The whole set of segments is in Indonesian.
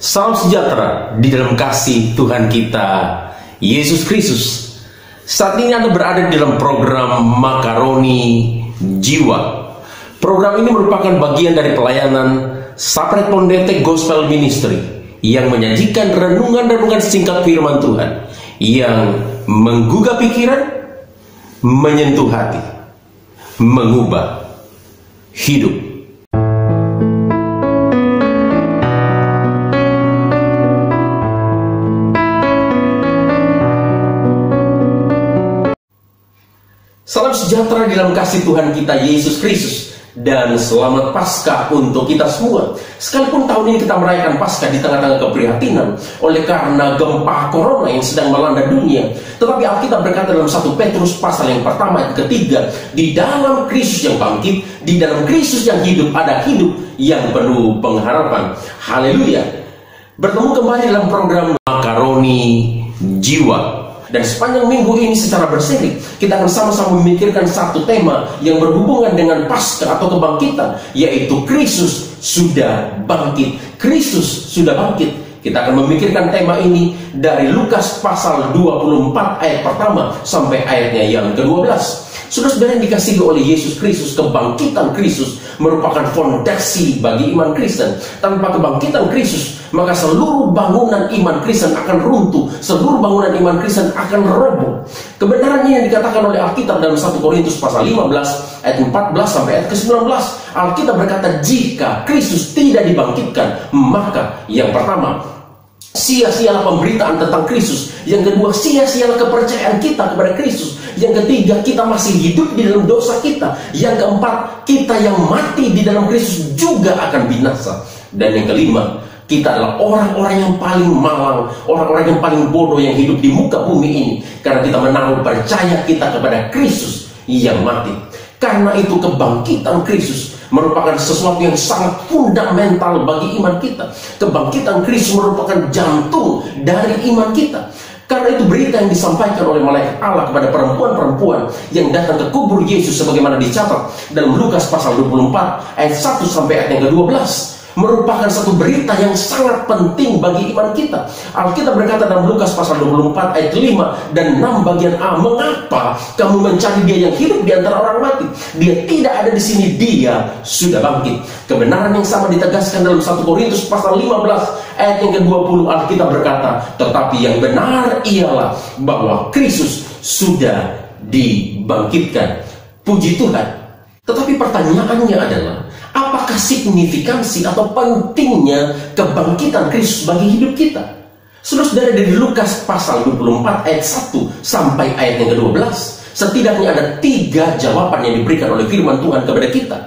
Salam sejahtera di dalam kasih Tuhan kita Yesus Kristus. Saat ini Anda berada di dalam program Makaroni Jiwa. Program ini merupakan bagian dari pelayanan Sapret Pondete Gospel Ministry yang menyajikan renungan-renungan singkat firman Tuhan yang menggugah pikiran, menyentuh hati, mengubah hidup. Salam sejahtera di dalam kasih Tuhan kita Yesus Kristus, dan selamat Paskah untuk kita semua. Sekalipun tahun ini kita merayakan Paskah di tengah-tengah keprihatinan oleh karena gempa corona yang sedang melanda dunia, tetapi Alkitab berkata dalam 1 Petrus pasal yang pertama ayat ketiga, di dalam Kristus yang bangkit, di dalam Kristus yang hidup, ada hidup yang penuh pengharapan. Haleluya. Bertemu kembali dalam program Makaroni Jiwa. Dan sepanjang minggu ini secara berseri kita akan sama-sama memikirkan satu tema yang berhubungan dengan Paskah atau kebangkitan, yaitu Kristus sudah bangkit. Kristus sudah bangkit. Kita akan memikirkan tema ini dari Lukas pasal 24 ayat pertama sampai ayatnya yang ke-12. Saudara-saudara yang dikasihi oleh Yesus Kristus, kebangkitan Kristus merupakan fondasi bagi iman Kristen. Tanpa kebangkitan Kristus, maka seluruh bangunan iman Kristen akan runtuh, seluruh bangunan iman Kristen akan roboh. Kebenarannya yang dikatakan oleh Alkitab dalam 1 Korintus pasal 15 ayat 14 sampai ayat ke-19. Alkitab berkata, jika Kristus tidak dibangkitkan, maka yang pertama, sia-sialah pemberitaan tentang Kristus. Yang kedua, sia-sialah kepercayaan kita kepada Kristus. Yang ketiga, kita masih hidup di dalam dosa kita. Yang keempat, kita yang mati di dalam Kristus juga akan binasa. Dan yang kelima, kita adalah orang-orang yang paling malang, orang-orang yang paling bodoh yang hidup di muka bumi ini, karena kita menaruh percaya kita kepada Kristus yang mati. Karena itu kebangkitan Kristus merupakan sesuatu yang sangat fundamental bagi iman kita. Kebangkitan Kristus merupakan jantung dari iman kita. Karena itu berita yang disampaikan oleh malaikat Allah kepada perempuan-perempuan yang datang ke kubur Yesus sebagaimana dicatat dalam Lukas pasal 24 ayat 1 sampai ayat yang ke-12 merupakan satu berita yang sangat penting bagi iman kita. Alkitab berkata dalam Lukas pasal 24 ayat 5 dan 6 bagian A, mengapa kamu mencari dia yang hidup di antara orang mati? Dia tidak ada di sini, dia sudah bangkit. Kebenaran yang sama ditegaskan dalam 1 Korintus pasal 15 ayat yang ke-20. Alkitab berkata, tetapi yang benar ialah bahwa Kristus sudah dibangkitkan. Puji Tuhan. Tetapi pertanyaannya adalah, apakah signifikansi atau pentingnya kebangkitan Kristus bagi hidup kita? Saudara-saudara, dari Lukas pasal 24 ayat 1 sampai ayat yang ke-12, setidaknya ada 3 jawaban yang diberikan oleh firman Tuhan kepada kita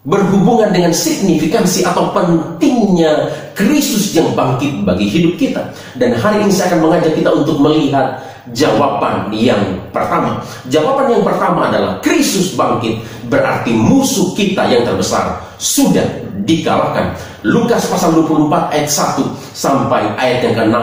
berhubungan dengan signifikansi atau pentingnya Kristus yang bangkit bagi hidup kita. Dan hari ini saya akan mengajak kita untuk melihat jawaban yang pertama. Jawaban yang pertama adalah Kristus bangkit berarti musuh kita yang terbesar sudah dikalahkan. Lukas pasal 24 ayat 1 sampai ayat yang ke-6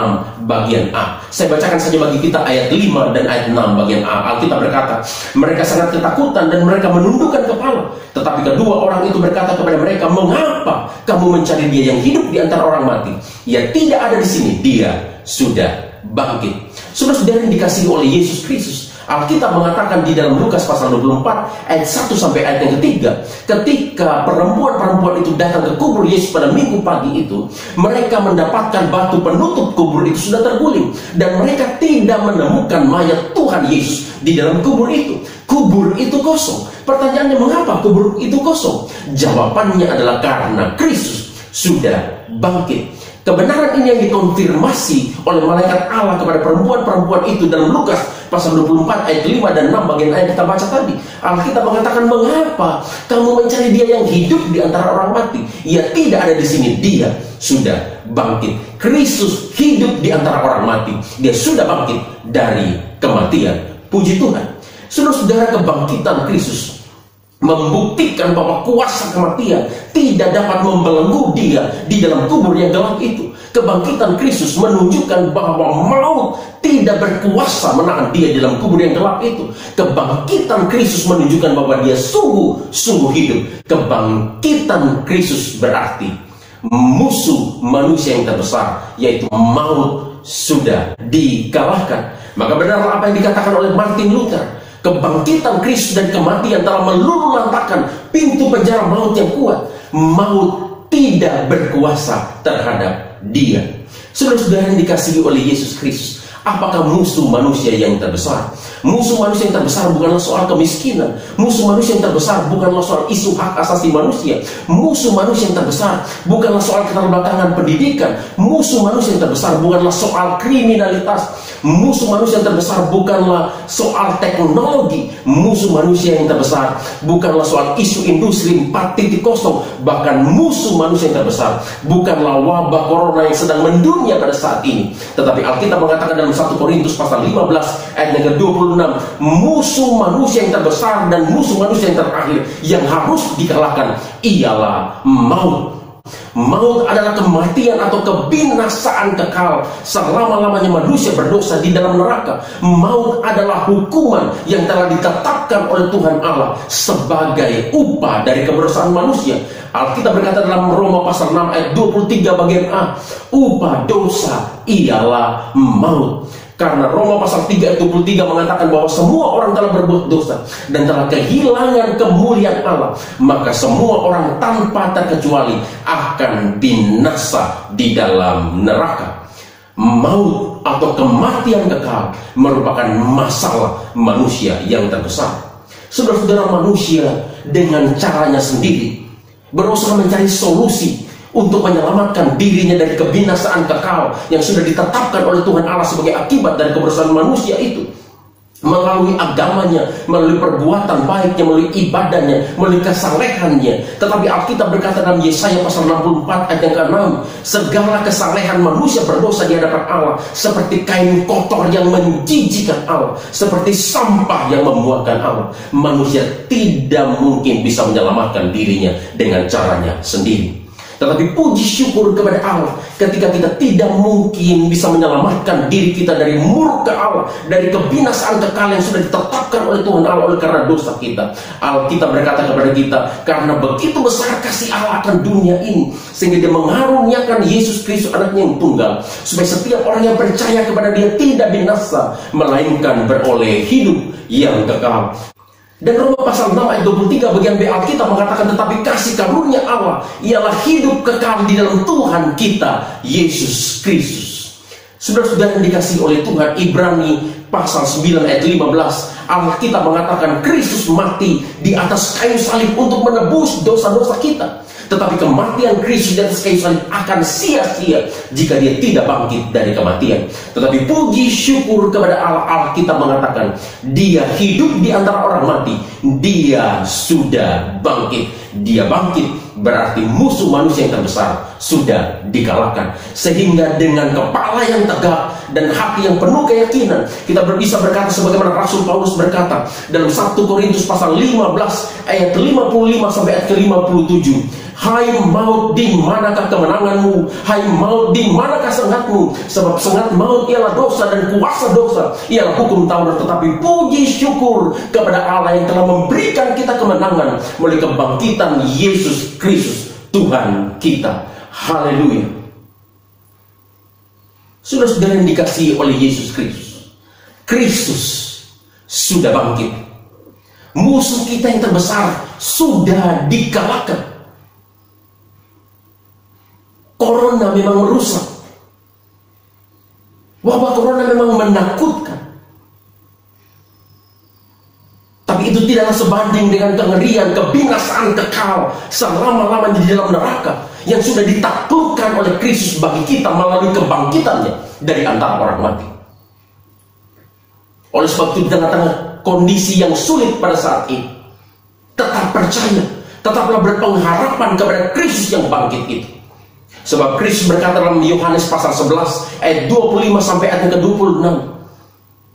bagian A. Saya bacakan saja bagi kita ayat 5 dan ayat 6 bagian A. Alkitab berkata, mereka sangat ketakutan dan mereka menundukkan kepala. Tetapi kedua orang itu berkata kepada mereka, mengapa kamu mencari dia yang hidup di antara orang mati? Ia tidak ada di sini, dia sudah bangkit. Saudara-saudara yang dikasihi oleh Yesus Kristus, Alkitab mengatakan di dalam Lukas pasal 24 ayat 1 sampai ayat yang ketiga, ketika perempuan-perempuan itu datang ke kubur Yesus pada minggu pagi itu, mereka mendapatkan batu penutup kubur itu sudah terguling, dan mereka tidak menemukan mayat Tuhan Yesus di dalam kubur itu. Kubur itu kosong. Pertanyaannya, mengapa kubur itu kosong? Jawabannya adalah karena Kristus sudah bangkit. Kebenaran ini yang dikonfirmasi oleh malaikat Allah kepada perempuan-perempuan itu dalam Lukas pasal 24 ayat 5 dan 6 bagian ayat kita baca tadi. Alkitab mengatakan, mengapa kamu mencari dia yang hidup di antara orang mati? Ia tidak ada di sini, dia sudah bangkit. Kristus hidup di antara orang mati. Dia sudah bangkit dari kematian. Puji Tuhan. Saudara-saudara, kebangkitan Kristus membuktikan bahwa kuasa kematian tidak dapat membelenggu dia di dalam kubur yang gelap itu. Kebangkitan Kristus menunjukkan bahwa maut tidak berkuasa menahan dia di dalam kubur yang gelap itu. Kebangkitan Kristus menunjukkan bahwa dia sungguh-sungguh hidup. Kebangkitan Kristus berarti musuh manusia yang terbesar, yaitu maut, sudah dikalahkan. Maka benarlah apa yang dikatakan oleh Martin Luther, kebangkitan Kristus dan kematian telah meluluhlantahkan pintu penjara maut yang kuat. Maut tidak berkuasa terhadap dia. Saudara-saudara yang dikasihi oleh Yesus Kristus, apakah musuh manusia yang terbesar? Musuh manusia yang terbesar bukanlah soal kemiskinan. Musuh manusia yang terbesar bukanlah soal isu hak asasi manusia. Musuh manusia yang terbesar bukanlah soal keterbelakangan pendidikan. Musuh manusia yang terbesar bukanlah soal kriminalitas. Musuh manusia yang terbesar bukanlah soal teknologi. Musuh manusia yang terbesar bukanlah soal isu industri 4.0. Bahkan musuh manusia yang terbesar bukanlah wabah corona yang sedang mendunia pada saat ini. Tetapi Alkitab mengatakan dalam 1 Korintus pasal 15 ayat yang ke-26, musuh manusia yang terbesar dan musuh manusia yang terakhir yang harus dikalahkan ialah maut. Maut adalah kematian atau kebinasaan kekal selama-lamanya manusia berdosa di dalam neraka. Maut adalah hukuman yang telah ditetapkan oleh Tuhan Allah sebagai upah dari keberdosaan manusia. Alkitab berkata dalam Roma pasal 6 ayat 23 bagian A, upah dosa ialah maut. Karena Roma pasal 3 ayat 23 mengatakan bahwa semua orang telah berbuat dosa dan telah kehilangan kemuliaan Allah, maka semua orang tanpa terkecuali akan binasa di dalam neraka. Maut atau kematian kekal merupakan masalah manusia yang terbesar. Saudara-saudara, manusia dengan caranya sendiri berusaha mencari solusi untuk menyelamatkan dirinya dari kebinasaan kekal yang sudah ditetapkan oleh Tuhan Allah sebagai akibat dari kebersihan manusia itu. Melalui agamanya, melalui perbuatan baiknya, melalui ibadahnya, melalui kesalehannya. Tetapi Alkitab berkata dalam Yesaya pasal 64 ayat yang ke-6, segala kesalehan manusia berdosa di hadapan Allah seperti kain kotor yang menjijikkan Allah, seperti sampah yang memuakkan Allah. Manusia tidak mungkin bisa menyelamatkan dirinya dengan caranya sendiri. Tetapi puji syukur kepada Allah ketika kita tidak mungkin bisa menyelamatkan diri kita dari murka Allah, dari kebinasaan kekal yang sudah ditetapkan oleh Tuhan Allah oleh karena dosa kita. Alkitab berkata kepada kita, karena begitu besar kasih Allah akan dunia ini, sehingga dia mengaruniakan Yesus Kristus anaknya yang tunggal, supaya setiap orang yang percaya kepada dia tidak binasa, melainkan beroleh hidup yang kekal. Dan Roma pasal 6 ayat 23 bagian B Alkitab mengatakan, tetapi kasih karunia Allah ialah hidup kekal di dalam Tuhan kita Yesus Kristus. Saudara-saudara yang dikasihi oleh Tuhan, Ibrani pasal 9 ayat 15, Alkitab mengatakan Kristus mati di atas kayu salib untuk menebus dosa-dosa kita. Tetapi kematian Kristus di atas kayu salib akan sia-sia jika dia tidak bangkit dari kematian. Tetapi puji syukur kepada Allah, Alkitab mengatakan dia hidup di antara orang mati. Dia sudah bangkit. Dia bangkit berarti musuh manusia yang terbesar sudah dikalahkan. Sehingga dengan kepala yang tegak dan hati yang penuh keyakinan, kita bisa berkata sebagaimana Rasul Paulus berkata dalam 1 Korintus pasal 15 ayat 55 sampai ayat ke-57. Hai maut, di manakah kemenanganmu? Hai maut, di manakah sengatmu? Sebab sengat maut ialah dosa dan kuasa dosa ialah hukum Taurat. Tetapi puji syukur kepada Allah yang telah memberikan kita kemenangan melalui kebangkitan Yesus Kristus Tuhan kita. Haleluya. Saudara-saudara yang dikasihi oleh Yesus Kristus, Kristus sudah bangkit. Musuh kita yang terbesar sudah dikalahkan. Corona memang merusak. Wabah corona memang menakutkan. Tapi itu tidaklah sebanding dengan kengerian, kebinasaan kekal selama-lamanya di dalam neraka yang sudah ditaklukkan oleh Kristus bagi kita melalui kebangkitannya dari antara orang mati. Oleh sebab itu, di tengah-tengah kondisi yang sulit pada saat ini, tetap percaya, tetaplah berpengharapan kepada Kristus yang bangkit itu. Sebab Kristus berkata dalam Yohanes pasal 11 ayat 25 sampai ayat ke-26,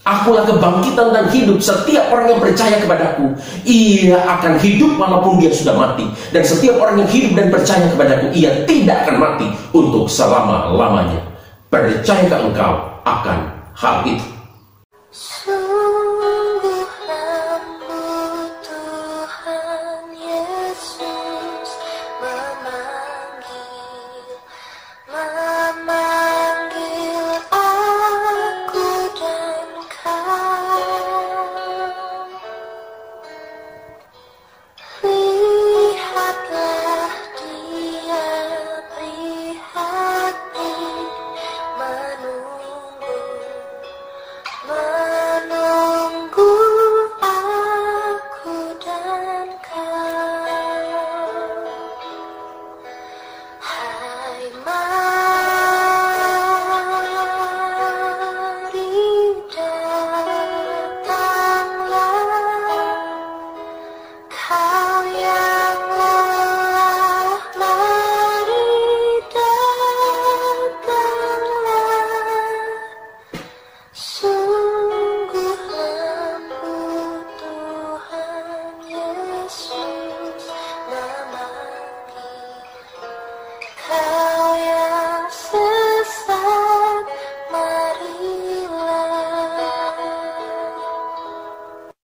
akulah kebangkitan dan hidup. Setiap orang yang percaya kepadaku, ia akan hidup walaupun dia sudah mati. Dan setiap orang yang hidup dan percaya kepadaku, ia tidak akan mati untuk selama-lamanya. Percayakah engkau akan hal itu?